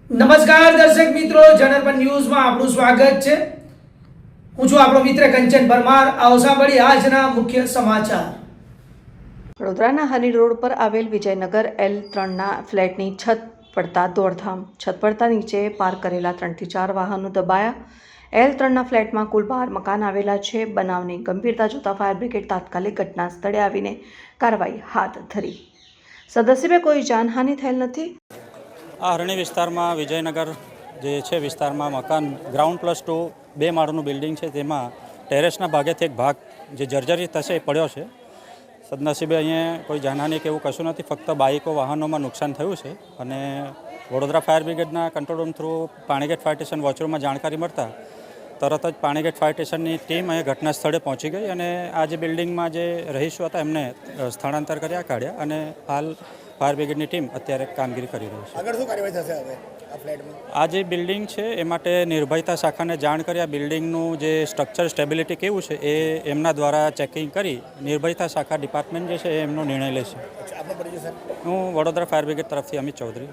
નમસ્કાર દર્શક મિત્રો, જનરપન ન્યૂઝમાં આપનું સ્વાગત છે। હું છું આપણો મિત્ર કંચન પરમાર। આવો સાંભળીએ આજના મુખ્ય સમાચાર। વડોદરાના હની રોડ પર આવેલ વિજયનગર L3ના ફ્લેટની છત પડતા દોડધામ। છત પડતા નીચે પાર્ક કરેલા 3 થી 4 વાહનો દબાયા। L3ના ફ્લેટમાં કુલ 12 મકાન આવેલા છે। બનાવની ગંભીરતા જોતા ફાયર બ્રિગેડ તાત્કાલિક ઘટના સ્થળે આવીને કાર્યવાહી હાથ ધરી। સદસ્યને કોઈ જાનહાનિ થયેલ નથી। આ હરણી વિસ્તારમાં વિજયનગર જે છે વિસ્તારમાં મકાન ગ્રાઉન્ડ +2 2 માળનું બિલ્ડિંગ છે, તેમાં ટેરેસના ભાગેથી એક ભાગ જે જર્જરિત થશે એ પડ્યો છે। સદનસીબે અહીંયા કોઈ જાનહાનિ કે એવું કશું નથી, ફક્ત બાઇકો વાહનોમાં નુકસાન થયું છે। અને વડોદરા ફાયર બ્રિગેડના control room through Panigate fire station વોચરૂમમાં જાણકારી મળતા તરત જ પાણીગેટ ફાયર સ્ટેશનની ટીમ અહીંયા ઘટના સ્થળે પહોંચી ગઈ અને આ જે બિલ્ડિંગમાં જે રહીશો હતા એમને સ્થળાંતર કર્યા કાઢ્યા અને હાલ ફાયર બ્રિગેડની ટીમ અત્યારે કામગીરી કરી રહી છે। આગળ શું કાર્યવાહી થશે હવે આ ફ્લેટમાં? આ જે બિલ્ડિંગ છે એ માટે નિર્ભયતા શાખાને જાણ કરી આ બિલ્ડિંગનું જે સ્ટ્રક્ચર સ્ટેબિલિટી કેવું છે એ એમના દ્વારા ચેકિંગ કરી નિર્ભયતા શાખા ડિપાર્ટમેન્ટ જે છે એ એમનો નિર્ણય લેશે। આપનો પરિચય સર? હું વડોદરા ફાયર બ્રિગેડ તરફથી અમિત ચૌધરી।